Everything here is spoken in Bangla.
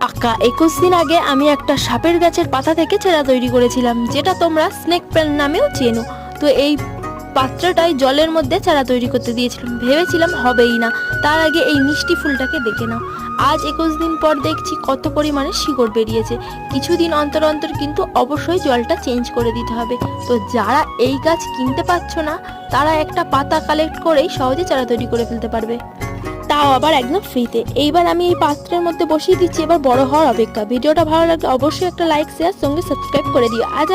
আঁকা 21 দিন আগে আমি একটা সাপের গাছের পাতা থেকে চারা তৈরি করেছিলাম, যেটা তোমরা স্নেক প্ল্যান্ট নামেও চেনো। তো এই পাত্রটাই জলের মধ্যে চারা তৈরি করতে দিয়েছিলাম, ভেবেছিলাম হবেই না। তার আগে এই মিষ্টি ফুলটাকে দেখে নাও। আজ 21 দিন পর দেখছি কত পরিমাণে শিকড় বেরিয়েছে। কিছুদিন অন্তর অন্তর কিন্তু অবশ্যই জলটা চেঞ্জ করে দিতে হবে। তো যারা এই গাছ কিনতে পারছো না, তারা একটা পাতা কালেক্ট করেই সহজে চারা তৈরি করে ফেলতে পারবে, তাও আবার একদম ফ্রিতে। এইবার আমি এই পাত্রের মধ্যে বসিয়ে দিচ্ছি, এবার বড় হওয়ার অপেক্ষা। ভিডিওটা ভালো লাগলে অবশ্যই একটা লাইক, শেয়ার, সঙ্গে সাবস্ক্রাইব করে দিও। আজ